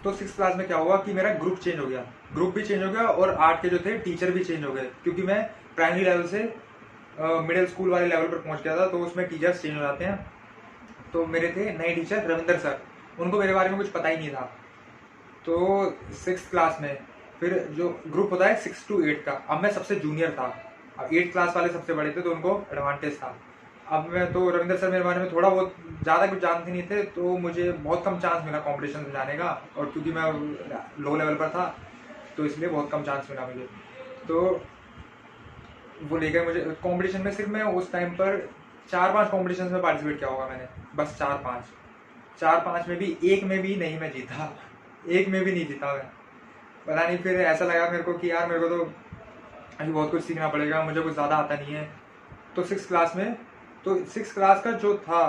तो 6th class में क्या हुआ कि मेरा ग्रुप चेंज हो गया, ग्रुप भी चेंज हो गया और आर्ट के जो थे टीचर भी चेंज हो गए, क्योंकि मैं प्राइमरी लेवल से मिडिल स्कूल वाले लेवल पर पहुंच गया था, तो उसमें टीचर्स चेंज हो जाते हैं। तो मेरे थे नए टीचर रविंदर सर, उनको मेरे बारे में कुछ पता ही नहीं था। तो 6th क्लास में फिर जो ग्रुप होता है 6 to 8 का, अब मैं सबसे जूनियर था, अब 8th क्लास वाले सबसे बड़े थे तो उनको एडवांटेज था। अब मैं तो रविंदर सर मेरे बारे में थोड़ा बहुत ज़्यादा कुछ जानते नहीं थे, तो मुझे बहुत कम चांस मिला कॉम्पिटिशन में जाने का, और क्योंकि मैं लो लेवल पर था तो इसलिए बहुत कम चांस मिला मुझे। तो वो ले गए मुझे कंपटीशन में। सिर्फ मैं उस टाइम पर 4-5 कॉम्पिटिशन में पार्टिसिपेट किया होगा मैंने, बस 4-5 में भी एक में भी नहीं मैं जीता, एक में भी नहीं जीता मैं। पता नहीं, फिर ऐसा लगा मेरे को कि यार मेरे को तो अभी बहुत कुछ सीखना पड़ेगा, मुझे कुछ ज़्यादा आता नहीं है। तो 6th क्लास में, तो 6th क्लास का जो था,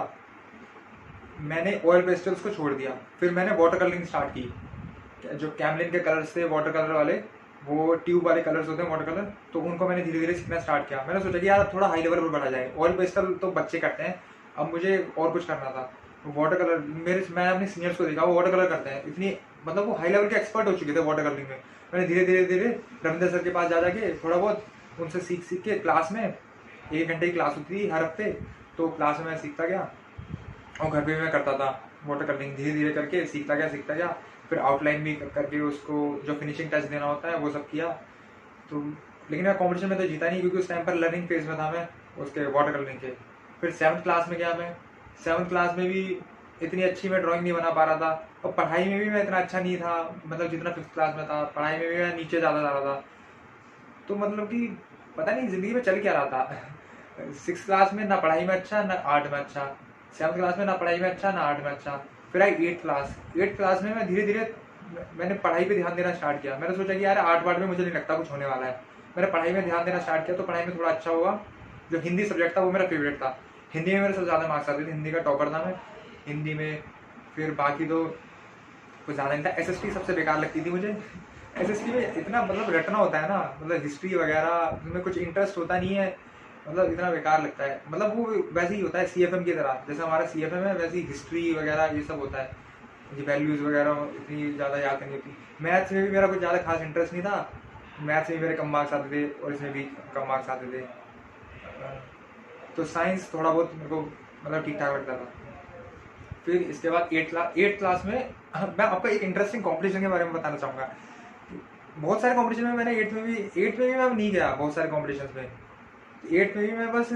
मैंने ऑयल पेस्टल्स को छोड़ दिया, फिर मैंने वाटर कलरिंग स्टार्ट की। जो कैमलिन के कलर्स थे वाटर कलर वाले, वो ट्यूब वाले कलर्स होते हैं वाटर कलर, तो उनको मैंने धीरे धीरे सीखना स्टार्ट किया। मैंने सोचा कि यार थोड़ा हाई लेवल पर बढ़ा जाए, ऑयल पेस्टल तो बच्चे करते हैं, अब मुझे और कुछ करना था। वाटर कलर मैं अपने सीनियर्स को देखा वो वाटर कलर करते हैं, इतनी मतलब वो हाई लेवल के एक्सपर्ट हो चुके थे वाटर कलरिंग में। मैंने धीरे धीरे धीरे रविंदर सर के पास जा जाके थोड़ा बहुत उनसे सीख सीख के, क्लास में 1 घंटे की क्लास होती थी हर हफ्ते, तो क्लास में मैं सीखता गया और घर पे भी मैं करता था वाटर कलरिंग, धीरे धीरे करके सीखता गया। फिर आउटलाइन भी करके उसको जो फिनिशिंग टच देना होता है वो सब किया। तो लेकिन मैं कॉम्पिटिशन में तो जीता नहीं, क्योंकि उस टाइम पर लर्निंग फेज में था मैं उसके वाटर कलरिंग के। फिर 7th क्लास में गया मैं, 7th क्लास में भी इतनी अच्छी मैं ड्राइंग नहीं बना पा रहा था, और पढ़ाई में भी मैं इतना अच्छा नहीं था, मतलब जितना 5th क्लास में था, पढ़ाई में भी मैं नीचे ज़्यादा जा रहा था। तो मतलब कि पता नहीं ज़िंदगी में चल क्या रहा था। 6th क्लास में ना पढ़ाई में अच्छा ना आर्ट में अच्छा, 7th क्लास में ना पढ़ाई में अच्छा ना आर्ट में अच्छा। फिर आई 8th क्लास में मैं धीरे धीरे मैंने पढ़ाई पे ध्यान देना स्टार्ट किया। मैंने सोचा कि यार आर्ट वार्ट में मुझे नहीं लगता कुछ होने वाला है, मैंने पढ़ाई में ध्यान देना स्टार्ट किया, तो पढ़ाई में थोड़ा अच्छा हुआ। जो हिंदी सब्जेक्ट था वो मेरा फेवरेट था, हिंदी में मेरे सबसे ज़्यादा मार्क्स आते थे, हिंदी का टॉपर था मैं हिंदी में। फिर बाकी तो कुछ ज़्यादा नहीं था। SST सबसे बेकार लगती थी मुझे। SST में इतना मतलब रटना होता है ना, मतलब हिस्ट्री वगैरह उसमें कुछ इंटरेस्ट होता नहीं है, मतलब इतना बेकार लगता है। मतलब वो वैसे ही होता है CFM की तरह, जैसे हमारा CFM है वैसे ही हिस्ट्री वगैरह ये सब होता है, ये वैल्यूज़ वगैरह इतनी ज़्यादा याद नहीं होती। मैथ्स में भी मेरा कुछ ज़्यादा खास इंटरेस्ट नहीं था, मैथ्स में मेरे कम मार्क्स आते थे और इसमें भी कम मार्क्स आते थे। तो साइंस थोड़ा बहुत मेरे को मतलब ठीक ठाक लगता था। फिर इसके बाद 8th क्लास में मैं आपको एक इंटरेस्टिंग कॉम्पिटिशन के बारे में बताना चाहूँगा। बहुत सारे कॉम्पिटिशन में मैंने 8th में भी मैं नहीं गया बहुत सारे कॉम्पिटिशन में। 8th में भी मैं बस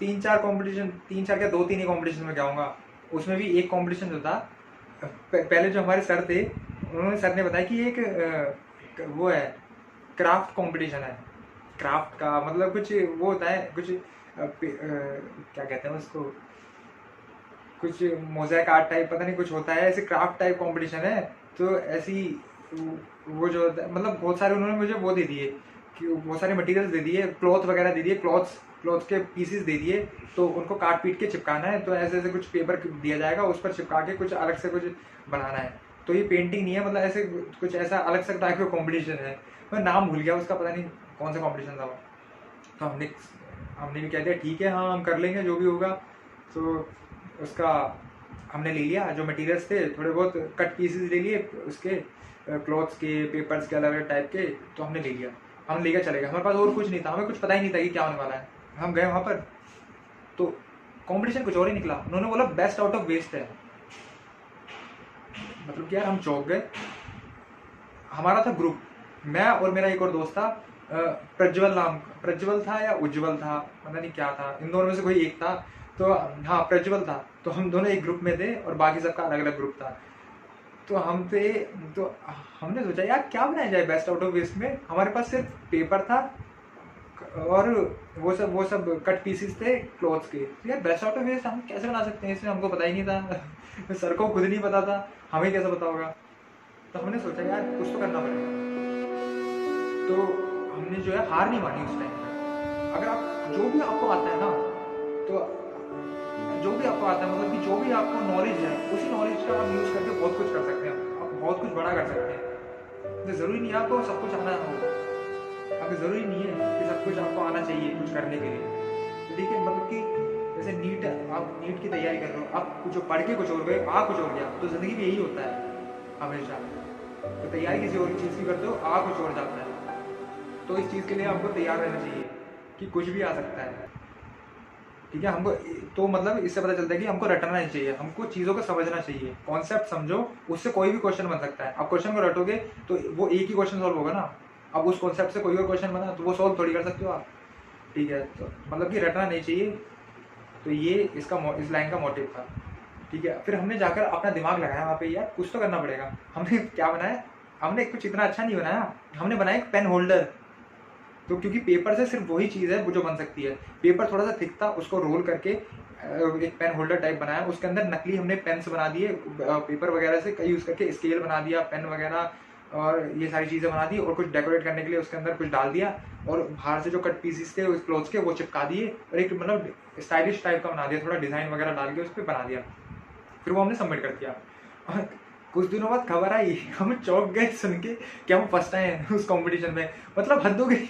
3-4 कॉम्पिटिशन, 3-4 क्या 2-3 ही कॉम्पिटिशन में जाऊँगा। उसमें भी एक कॉम्पिटिशन जो था, पहले जो हमारे सर थे उन्होंने सर ने बताया कि एक वो है क्राफ्ट कंपटीशन है। क्राफ्ट का मतलब कुछ वो होता है, कुछ क्या कहते हैं उसको, कुछ मोज़ेक आर्ट टाइप पता नहीं कुछ होता है, ऐसे क्राफ्ट टाइप कंपटीशन है। तो ऐसी वो जो मतलब बहुत सारे उन्होंने मुझे वो दे दिए कि बहुत सारे मटेरियल्स दे दिए, क्लॉथ वगैरह दे दिए, क्लॉथ के पीसेस दे दिए, तो उनको काट पीट के चिपकाना है। तो ऐसे ऐसे कुछ पेपर दिया जाएगा, उस पर चिपका के कुछ अलग से कुछ बनाना है। तो ये पेंटिंग नहीं है, मतलब ऐसे कुछ ऐसा अलग से टाइप का कॉम्पिटिशन है। मैं नाम भूल गया उसका, पता नहीं कौन सा कॉम्पिटिशन था वो। तो हमने भी कह दिया ठीक है हाँ हम कर लेंगे जो भी होगा। तो उसका हमने ले लिया, जो मटेरियल्स थे थोड़े बहुत कट पीसेस ले लिए उसके, क्लॉथ्स के, पेपर्स के अलग अलग टाइप के, तो हमने ले लिया, हम लेकर चले गए। हमारे पास और कुछ नहीं था, हमें कुछ पता ही नहीं था कि क्या होने वाला है। हम गए वहाँ पर तो कंपटीशन कुछ और ही निकला। उन्होंने बोला बेस्ट आउट ऑफ वेस्ट है। मतलब कि यार हम चौंक गए। हमारा था ग्रुप, मैं और मेरा एक और दोस्त था, प्रज्वल था या उज्जवल था, पता नहीं क्या था, इन दोनों में से कोई एक था। तो हाँ प्रज्वल था। तो हम दोनों एक ग्रुप में थे और बाकी सबका अलग अलग ग्रुप था। तो हम थे, तो हमने सोचा यार क्या बनाया जाए बेस्ट आउट ऑफ वेस्ट में। हमारे पास सिर्फ पेपर था और वो सब कट पीसेस थे क्लॉथ्स के। तो यार बेस्ट आउट ऑफ वेस्ट हम कैसे बना सकते हैं, इसमें हमको पता ही नहीं था। सर को खुद नहीं पता था, हमें कैसे पता होगा। तो हमने सोचा यार कुछ तो करना पड़ेगा। तो हमने जो है हार नहीं मानी उस टाइम पर। अगर आप जो भी आपको आता है ना, तो जो भी आपको आता है मतलब कि जो भी आपको नॉलेज है उसी नॉलेज का आप यूज़ करके बहुत कुछ कर सकते हैं, आप बहुत कुछ बड़ा कर सकते हैं। तो ज़रूरी नहीं है आपको सब कुछ आना हो, आपको ज़रूरी नहीं है कि सब कुछ आपको आना चाहिए कुछ करने के लिए। तो देखिए मतलब कि जैसे नीट, आप नीट की तैयारी कर रहे हो, आप कुछ पढ़ के कुछ और गए, आ कुछ और गया, तो ज़िंदगी में यही होता है हमेशा। तो तैयारी किसी और चीज़ की करते हो, आ कुछ और जाता है। तो इस चीज़ के लिए हमको तैयार रहना चाहिए कि कुछ भी आ सकता है। ठीक है, हमको तो मतलब इससे पता चलता है कि हमको रटना नहीं चाहिए, हमको चीज़ों को समझना चाहिए। कॉन्सेप्ट समझो, उससे कोई भी क्वेश्चन बन सकता है। आप क्वेश्चन को रटोगे तो वो एक ही क्वेश्चन सॉल्व होगा ना। अब उस कॉन्सेप्ट से कोई और क्वेश्चन बना तो वो सॉल्व थोड़ी कर सकते हो आप। ठीक है, तो मतलब कि रटना नहीं चाहिए। तो ये इस लाइन का मोटिव था। ठीक है, फिर हमने जाकर अपना दिमाग लगाया वहाँ पे, यार कुछ तो करना पड़ेगा। हमने क्या बनाया, हमने कुछ इतना अच्छा नहीं बनाया, हमने बनाया एक पेन होल्डर। तो क्योंकि पेपर से सिर्फ वही चीज़ है वो जो बन सकती है। पेपर थोड़ा सा थिक था, उसको रोल करके एक पेन होल्डर टाइप बनाया। उसके अंदर नकली हमने पेन्स बना दिए पेपर वगैरह से कई यूज़ करके, स्केल बना दिया, पेन वगैरह और ये सारी चीज़ें बना दी। और कुछ डेकोरेट करने के लिए उसके अंदर कुछ डाल दिया, और बाहर से जो कट पीसेस थे उस क्लोथ्स के वो चिपका दिए, और एक मतलब स्टाइलिश टाइप का बना दिया, थोड़ा डिज़ाइन वगैरह डाल के उस पर बना दिया। फिर वो हमने सबमिट कर दिया। और कुछ दिनों बाद खबर आई, हम चौंक गए सुन के कि हम फर्स्ट आए हैं उस कंपटीशन में। मतलब हद हो गई।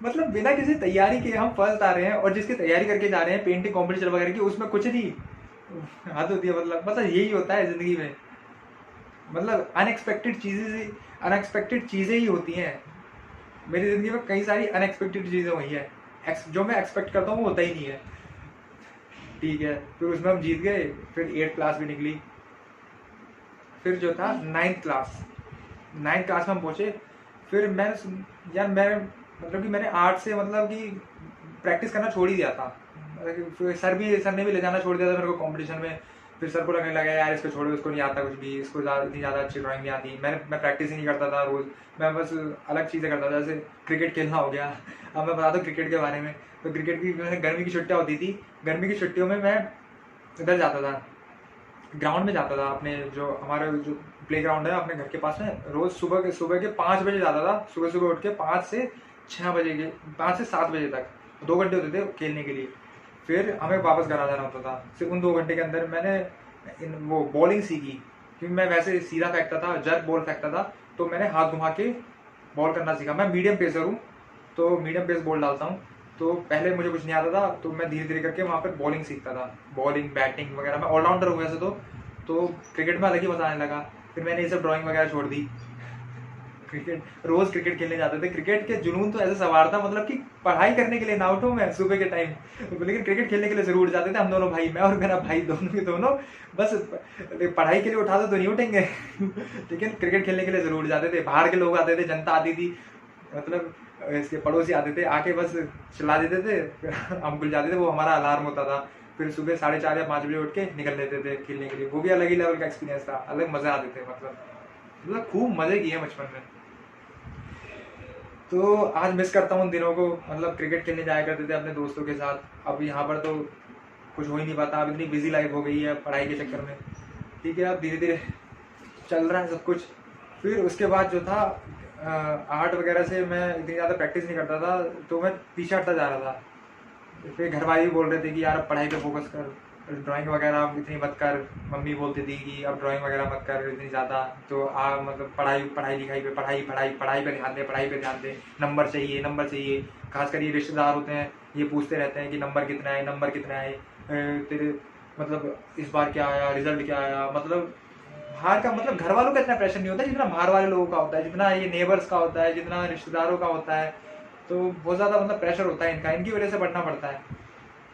मतलब बिना किसी तैयारी के हम फर्स्ट आ रहे हैं, और जिसकी तैयारी करके जा रहे हैं पेंटिंग कंपटीशन वगैरह की, उसमें कुछ नहीं। हद होती है। मतलब यही होता है जिंदगी में। मतलब अनएक्सपेक्टेड चीज़ें ही होती हैं। मेरी ज़िंदगी में कई सारी अनएक्सपेक्टेड चीज़ें हुई हैं, जो मैं एक्सपेक्ट करता हूँ वो होता ही नहीं है। ठीक है, फिर उसमें हम जीत गए। फिर 8th क्लास भी निकली। फिर जो था 9th क्लास में हम पहुँचे। फिर मैं मतलब कि मैंने आर्ट से मतलब कि प्रैक्टिस करना छोड़ ही दिया था। फिर सर ने भी ले जाना छोड़ दिया था मेरे को कंपटीशन में। फिर सर को लगने लगा यार इसको छोड़ो, इसको नहीं आता कुछ भी, इसको इतनी ज़्यादा अच्छी ड्राइंग नहीं आती। मैं प्रैक्टिस ही नहीं करता था रोज़, मैं बस अलग चीज़ें करता था, जैसे क्रिकेट खेलना हो गया। अब मैं बताता हूँ क्रिकेट के बारे में। तो क्रिकेट की गर्मी की छुट्टियाँ होती थी, गर्मी की छुट्टियों में मैं इधर जाता था, ग्राउंड में जाता था। अपने जो हमारा जो प्ले ग्राउंड है अपने घर के पास में, रोज़ सुबह के 5 बजे जाता था। सुबह उठ के 5 से 7 बजे तक 2 घंटे होते थे खेलने के लिए। फिर हमें वापस घर आ जाना होता था। सिर्फ उन 2 घंटे के अंदर मैंने वो बॉलिंग सीखी, क्योंकि मैं वैसे सीधा फेंकता था, जर्क बॉल फेंकता था। तो मैंने हाथ घुमा के बॉल करना सीखा। मैं मीडियम पेसर हूँ, तो मीडियम पेस बॉल डालता हूँ। तो पहले मुझे कुछ नहीं आता था, तो मैं धीरे धीरे करके वहाँ पर बॉलिंग सीखता था, बॉलिंग बैटिंग वगैरह। मैं ऑलराउंडर हूँ वैसे तो क्रिकेट में अलग ही मजा आने लगा। फिर मैंने ये सब ड्राइंग वगैरह छोड़ दी। रोज क्रिकेट खेलने जाते थे। क्रिकेट के जुनून तो ऐसे सवार था, मतलब कि पढ़ाई करने के लिए ना उठूं मैं सुबह के टाइम, लेकिन क्रिकेट खेलने के लिए जरूर जाते थे हम दोनों भाई, मैं और मेरा भाई, दोनों के दोनों। बस पढ़ाई के लिए उठा दो तो नहीं उठेंगे, लेकिन क्रिकेट खेलने के लिए जरूर जाते थे। बाहर के लोग आते थे, जनता आती थी, मतलब इसके पड़ोसी आते थे, आके बस चिल्ला देते थे, हम खुल जाते थे। वो हमारा अलार्म होता था। फिर सुबह 4:30 या 5 बजे उठ के निकल लेते थे खेलने के लिए। वो भी अलग ही लेवल का एक्सपीरियंस था, अलग मजा आते थे। मतलब खूब मजे किए बचपन में। तो आज मिस करता हूँ उन दिनों को। मतलब क्रिकेट खेलने जाया करते थे अपने दोस्तों के साथ। अब यहाँ पर तो कुछ हो ही नहीं पाता, अब इतनी बिजी लाइफ हो गई है पढ़ाई के चक्कर में। ठीक है, अब धीरे धीरे चल रहा है सब कुछ। फिर उसके बाद जो था आर्ट वगैरह से मैं इतनी ज़्यादा प्रैक्टिस नहीं करता था, तो मैं पीछे हटता जा रहा था। फिर घर वाले भी बोल रहे थे कि यार अब पढ़ाई पे फोकस कर, ड्राइंग वगैरह इतनी मत कर। मम्मी बोलती थी कि अब ड्राइंग वगैरह मत कर इतनी ज़्यादा, तो मतलब पढ़ाई लिखाई पे पढ़ाई पे ध्यान दे, नंबर चाहिए। खासकर ये रिश्तेदार होते हैं, ये पूछते रहते हैं कि नंबर कितना है, तेरे मतलब इस बार क्या आया, रिजल्ट क्या आया। मतलब बाहर का, मतलब घर वालों का इतना प्रेशर नहीं होता जितना बाहर वाले लोगों का होता है, जितना ये नेबर्स का होता है, जितना रिश्तेदारों का होता है। तो बहुत ज़्यादा मतलब प्रेशर होता है इनकी वजह से पढ़ना पड़ता है।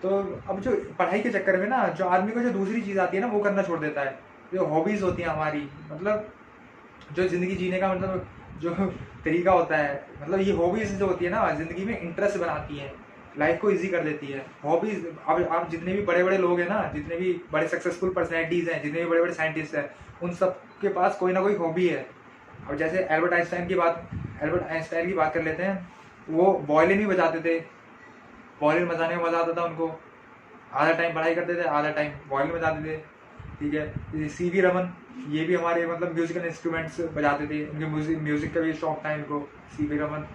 तो अब जो पढ़ाई के चक्कर में ना, जो आदमी को जो दूसरी चीज़ आती है ना वो करना छोड़ देता है। जो हॉबीज़ होती हैं हमारी, मतलब जो ज़िंदगी जीने का मतलब जो तरीका होता है, मतलब ये हॉबीज़ जो होती है ना ज़िंदगी में इंटरेस्ट बनाती हैं, लाइफ को ईजी कर देती है हॉबीज़। अब आप जितने भी बड़े बड़े लोग हैं ना, जितने भी बड़े सक्सेसफुल पर्सनैलिटीज़ हैं, जितने भी बड़े बड़े साइंटिस्ट हैं, उन सब के पास कोई ना कोई हॉबी है। अब जैसे एल्बर्ट आइंस्टाइन की बात कर लेते हैं। वो वायलिन ही बजाते थे, वायलिन बजाने में मज़ा आता था उनको। आधा टाइम पढ़ाई करते थे, आधा टाइम वायलिन बजाते थे। ठीक है, सीवी रमन, ये भी हमारे मतलब म्यूजिकल इंस्ट्रूमेंट्स बजाते थे, इनके म्यूजिक का भी शौक था इनको। सीवी रमन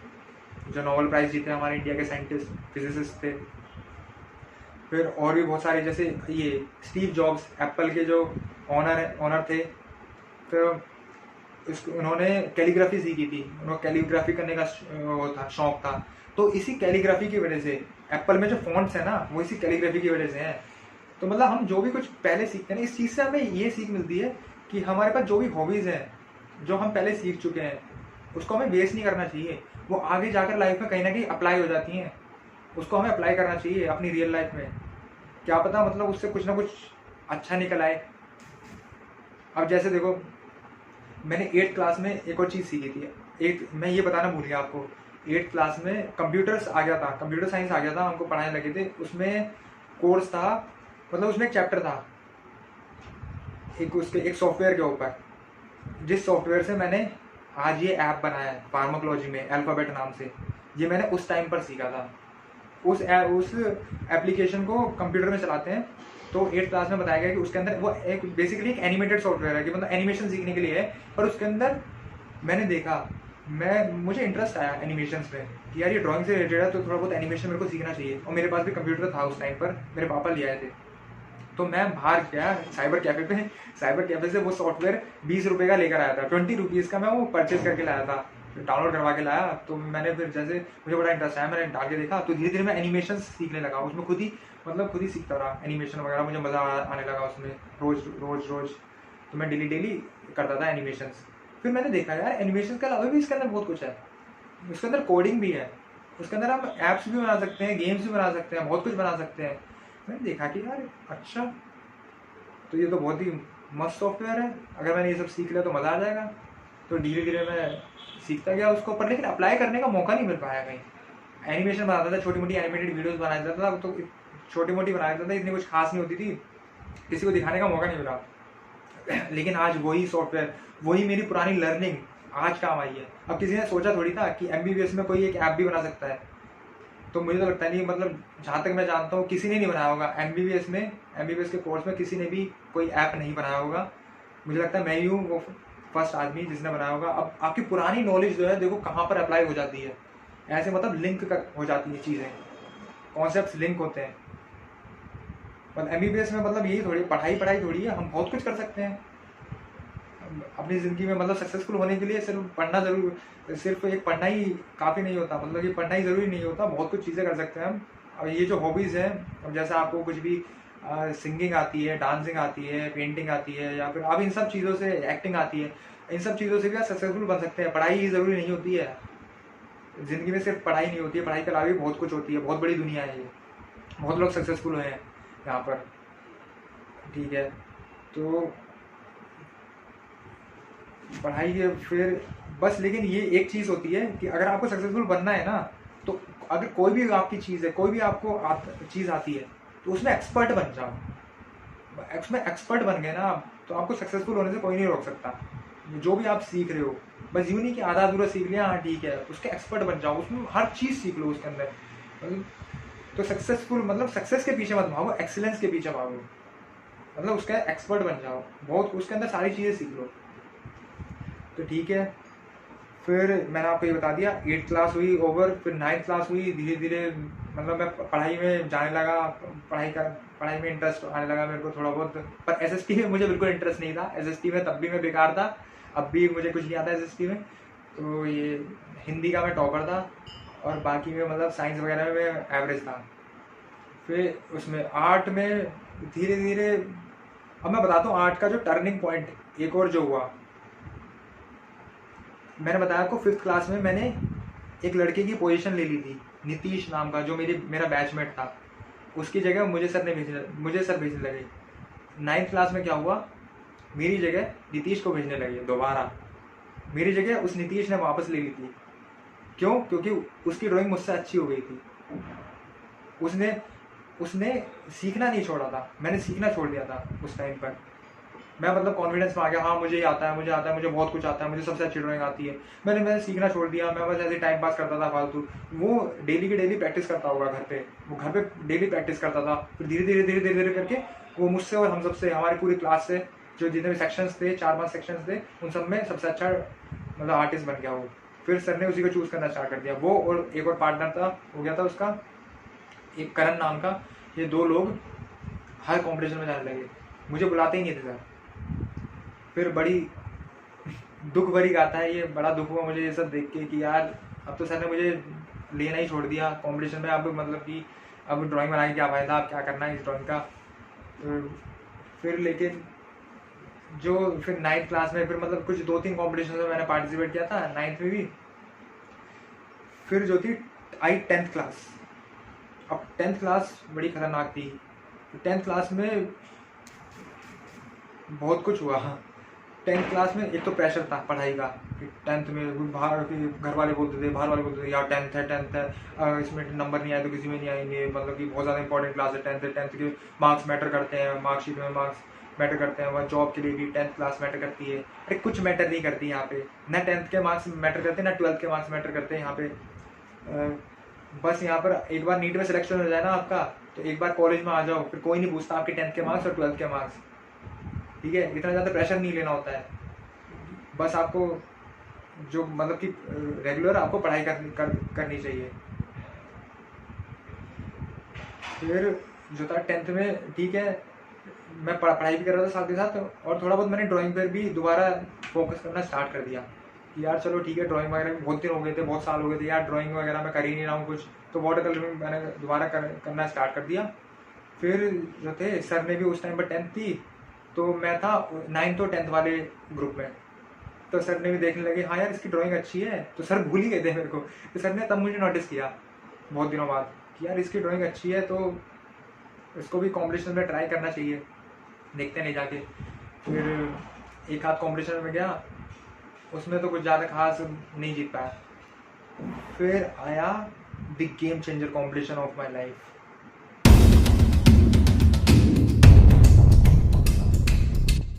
जो नोबेल प्राइज़ जीते हमारे इंडिया के साइंटिस्ट फिजिसिस्ट थे। फिर और भी बहुत सारे, जैसे ये स्टीव जॉब्स एप्पल के जो ऑनर थे। तो उन्होंने कैलीग्राफी सीखी थी, उन्होंने कैलीग्राफी करने का वो था, शौक था। तो इसी कैलीग्राफी की वजह से एप्पल में जो फॉन्ट्स है ना, वो इसी कैलीग्राफी की वजह से हैं। तो मतलब हम जो भी कुछ पहले सीखते हैं ना, इस चीज़ से हमें ये सीख मिलती है कि हमारे पास जो भी हॉबीज़ हैं, जो हम पहले सीख चुके हैं उसको हमें वेस्ट नहीं करना चाहिए, वो आगे जाकर लाइफ में कहीं ना कहीं अप्लाई हो जाती हैं, उसको हमें अप्लाई करना चाहिए अपनी रियल लाइफ में। क्या पता मतलब उससे कुछ ना कुछ अच्छा निकल आए। अब जैसे देखो, मैंने 8th क्लास में एक और चीज़ सीखी थी। एक मैं ये बताना भूल गया आपको, 8th क्लास में कंप्यूटर्स आ गया था, कंप्यूटर साइंस आ गया था, हमको पढ़ाने लगे थे। उसमें कोर्स था, मतलब उसमें एक चैप्टर था एक सॉफ्टवेयर के ऊपर, जिस सॉफ्टवेयर से मैंने आज ये ऐप बनाया है फार्माकोलॉजी में, अल्फ़ाबेट नाम से। ये मैंने उस टाइम पर सीखा था। उस एप्लीकेशन को कंप्यूटर में चलाते हैं। तो 8th क्लास में बताया गया कि उसके अंदर वो एक बेसिकली एक एनिमेटेड सॉफ्टवेयर है कि मतलब एनिमेशन सीखने के लिए है। पर उसके अंदर मैंने देखा, मुझे इंटरेस्ट आया एनिमेशंस में कि यार ये ड्राइंग से रिलेटेड है, तो थोड़ा बहुत एनिमेशन मेरे को सीखना चाहिए। और मेरे पास भी कंप्यूटर था उस टाइम पर, मेरे पापा ले आए थे। तो मैं बाहर गया साइबर कैफे पे, साइबर कैफे से वो सॉफ्टवेयर 20 रुपये का लेकर आया था, 20 रुपीज़ का मैं वो परचेज करके लाया था, डाउनलोड करवा के लाया। तो मैंने फिर जैसे मुझे बड़ा इंटरेस्ट आया, मैंने डाल के देखा, तो धीरे धीरे मैं एनिमेशन सीखने लगा उसमें, खुद ही सीखता रहा एनिमेशन वगैरह। मुझे मज़ा आने लगा उसमें, रोज तो मैं डेली करता था एनिमेशंस। फिर मैंने देखा यार एनिमेशन के अलावा भी इसके अंदर बहुत कुछ है, उसके अंदर कोडिंग भी है, उसके अंदर हम ऐप्स भी बना सकते हैं, गेम्स भी बना सकते हैं, बहुत कुछ बना सकते हैं। मैंने देखा कि यार अच्छा, तो ये तो बहुत ही मस्त सॉफ्टवेयर है, अगर मैंने ये सब सीख लिया तो मज़ा आ जाएगा। तो धीरे धीरे मैं सीखता गया उसको, पर लेकिन अप्लाई करने का मौका नहीं मिल पाया कहीं। एनिमेशन बनाता था, छोटी मोटी एनिमेटेड वीडियोस बना देता था, तो छोटी मोटी बना देता था, इतनी कुछ खास नहीं होती थी, किसी को दिखाने का मौका नहीं मिला। लेकिन आज वही सॉफ्टवेयर, वही मेरी पुरानी लर्निंग आज काम आई है। अब किसी ने सोचा थोड़ी था कि MBBS में कोई एक ऐप भी बना सकता है, तो मुझे तो लगता नहीं, मतलब जहाँ तक मैं जानता हूँ किसी ने नहीं बनाया होगा MBBS के कोर्स में किसी ने भी कोई ऐप नहीं बनाया होगा। मुझे लगता है मैं ही हूँ वो फर्स्ट आदमी जिसने बनाया होगा। अब आपकी पुरानी नॉलेज जो है देखो कहाँ पर अप्लाई हो जाती है, ऐसे मतलब लिंक हो जाती है चीज़ें, कॉन्सेप्ट्स लिंक होते हैं। मतलब MBBS में मतलब यही थोड़ी पढ़ाई थोड़ी है, हम बहुत कुछ कर सकते हैं अपनी ज़िंदगी में। मतलब सक्सेसफुल होने के लिए सिर्फ एक पढ़ना ही काफ़ी नहीं होता, मतलब ये पढ़ना ही ज़रूरी नहीं होता, बहुत कुछ चीज़ें कर सकते हैं हम। और ये जो हॉबीज़ हैं, अब जैसे आपको कुछ भी सिंगिंग आती है, डांसिंग आती है, पेंटिंग आती है, या फिर आप इन सब चीज़ों से एक्टिंग आती है, इन सब चीज़ों से भी आप सक्सेसफुल बन सकते हैं। पढ़ाई ही ज़रूरी नहीं होती है ज़िंदगी में, सिर्फ पढ़ाई नहीं होती है, पढ़ाई के अलावा भी बहुत कुछ होती है। बहुत बड़ी दुनिया है ये, बहुत लोग सक्सेसफुल हुए हैं यहाँ पर, ठीक है। तो पढ़ाई है फिर बस। लेकिन ये एक चीज़ होती है कि अगर आपको सक्सेसफुल बनना है ना, तो अगर कोई भी आपकी चीज़ है, कोई भी आपको चीज़ आती है, तो उसमें एक्सपर्ट बन जाओ। उसमें एक्सपर्ट बन गए ना, तो आपको सक्सेसफुल होने से कोई नहीं रोक सकता। जो भी आप सीख रहे हो, बस यूँ नहीं कि आधा अधूरा सीख लिया, हाँ ठीक है, उसके एक्सपर्ट बन जाओ, उसमें हर चीज़ सीख लो उसके अंदर। तो सक्सेसफुल मतलब सक्सेस के पीछे मत भागो, एक्सीलेंस के पीछे भागो, मतलब उसका एक्सपर्ट बन जाओ, बहुत उसके अंदर सारी चीज़ें सीख लो। तो ठीक है, फिर मैंने आपको ये बता दिया, 8th क्लास हुई ओवर, फिर 9th क्लास हुई। धीरे धीरे मतलब मैं पढ़ाई में जाने लगा, पढ़ाई में इंटरेस्ट आने लगा मेरे को थोड़ा बहुत। पर SST में मुझे बिल्कुल इंटरेस्ट नहीं था, SST में तब भी मैं बेकार था, अब भी मुझे कुछ नहीं आता SST में। तो ये हिंदी का मैं टॉपर था, और बाकी में मतलब साइंस वगैरह में मैं एवरेज था। फिर उसमें आर्ट में धीरे धीरे, अब मैं बताता हूँ आर्ट का जो टर्निंग पॉइंट एक और जो हुआ। मैंने बताया आपको 5th क्लास में मैंने एक लड़के की पोजीशन ले ली थी, नीतीश नाम का, जो मेरा बैचमेट था। उसकी जगह मुझे सर भेजने लगे। 9th क्लास में क्या हुआ, मेरी जगह नीतीश को भेजने लगे दोबारा। मेरी जगह उस नीतीश ने वापस ले ली थी। क्यों? क्योंकि उसकी ड्राइंग मुझसे अच्छी हो गई थी। उसने सीखना नहीं छोड़ा था, मैंने सीखना छोड़ दिया था उस टाइम पर। मैं मतलब कॉन्फिडेंस में आ गया, हाँ मुझे आता है, मुझे बहुत कुछ आता है, मुझे सबसे अच्छी ड्राइंग आती है। मैंने सीखना छोड़ दिया, मैं बस ऐसे टाइम पास करता था फालतू। वो डेली की डेली प्रैक्टिस करता होगा घर पे डेली प्रैक्टिस करता था। फिर धीरे धीरे करके वो मुझसे और हम सबसे, हमारी पूरी क्लास से जो जितने भी सेक्शंस थे, 4-5 सेक्शंस थे, उन सब में सबसे अच्छा मतलब आर्टिस्ट बन गया वो। फिर सर ने उसी को चूज़ करना स्टार्ट कर दिया, वो और एक और पार्टनर था, हो गया था उसका एक करण नाम का। ये 2 लोग हर कॉम्पिटिशन में जाने लगे, मुझे बुलाते ही नहीं थे सर। फिर बड़ी दुख भरी गाथा है ये, बड़ा दुख हुआ मुझे ये सब देख के कि यार अब तो सर ने मुझे लेना ही छोड़ दिया कंपटीशन में। अब मतलब कि अब ड्राइंग बनाने क्या फ़ायदा, अब क्या करना है इस ड्राइंग का। तो फिर लेकिन जो फिर 9th क्लास में फिर मतलब कुछ 2-3 कॉम्पिटिशन में मैंने पार्टिसिपेट किया था 9th में भी। फिर जो थी आई 10th क्लास। अब 10th क्लास बड़ी खतरनाक थी। 10th क्लास में बहुत कुछ हुआ। 10th क्लास में एक तो प्रेशर था पढ़ाई का कि 10th में बाहर घर वाले बोलते थे, बाहर वाले बोलते थे यार 10th है, इसमें नंबर नहीं आए तो किसी में नहीं आएंगे, मतलब कि बहुत ज़्यादा इंपॉर्टेंट क्लास है 10th के मार्क्स मैटर करते हैं, मार्कशीट में मार्क्स मैटर करते हैं, वहाँ जॉब के लिए भी 10th क्लास मैटर करती है। अरे कुछ मैटर नहीं करती यहाँ पे, ना 10th के मार्क्स मैटर करते ना 12th के मार्क्स मैटर करते हैं यहाँ पे। बस यहाँ पर एक बार नीट में सिलेक्शन हो जाए ना आपका, तो एक बार कॉलेज में आ जाओ, फिर कोई नहीं पूछता आपके 10th के मार्क्स और 12th के मार्क्स। ठीक है, इतना ज़्यादा प्रेशर नहीं लेना होता है, बस आपको जो मतलब कि रेगुलर आपको पढ़ाई करनी चाहिए। फिर जो था 10th में, ठीक है, मैं पढ़ाई भी कर रहा था साथ के साथ, और थोड़ा बहुत मैंने ड्राइंग पर भी दोबारा फोकस करना स्टार्ट कर दिया कि यार चलो ठीक है, ड्राइंग वगैरह भी बहुत दिन हो गए थे, बहुत साल हो गए थे यार, ड्राइंग वगैरह मैं कर ही नहीं रहा हूँ कुछ, तो वाटर कलरिंग मैंने दोबारा करना स्टार्ट कर दिया। फिर जो थे सर ने भी उस टाइम पर 10th थी, तो मैं था 9th और 10th वाले ग्रुप में, तो सर ने भी देखने लगे हाँ यार इसकी ड्राइंग अच्छी है, तो सर भूल ही गए थे मेरे को, तो सर ने तब मुझे नोटिस किया बहुत दिनों बाद कि यार इसकी ड्राइंग अच्छी है, तो इसको भी कॉम्पिटिशन में ट्राई करना चाहिए, देखते नहीं जाके। फिर एक आध कॉम्पिटिशन में गया, उसमें तो कुछ ज़्यादा खास नहीं जीत पाया। फिर आया the game changer competition of my life,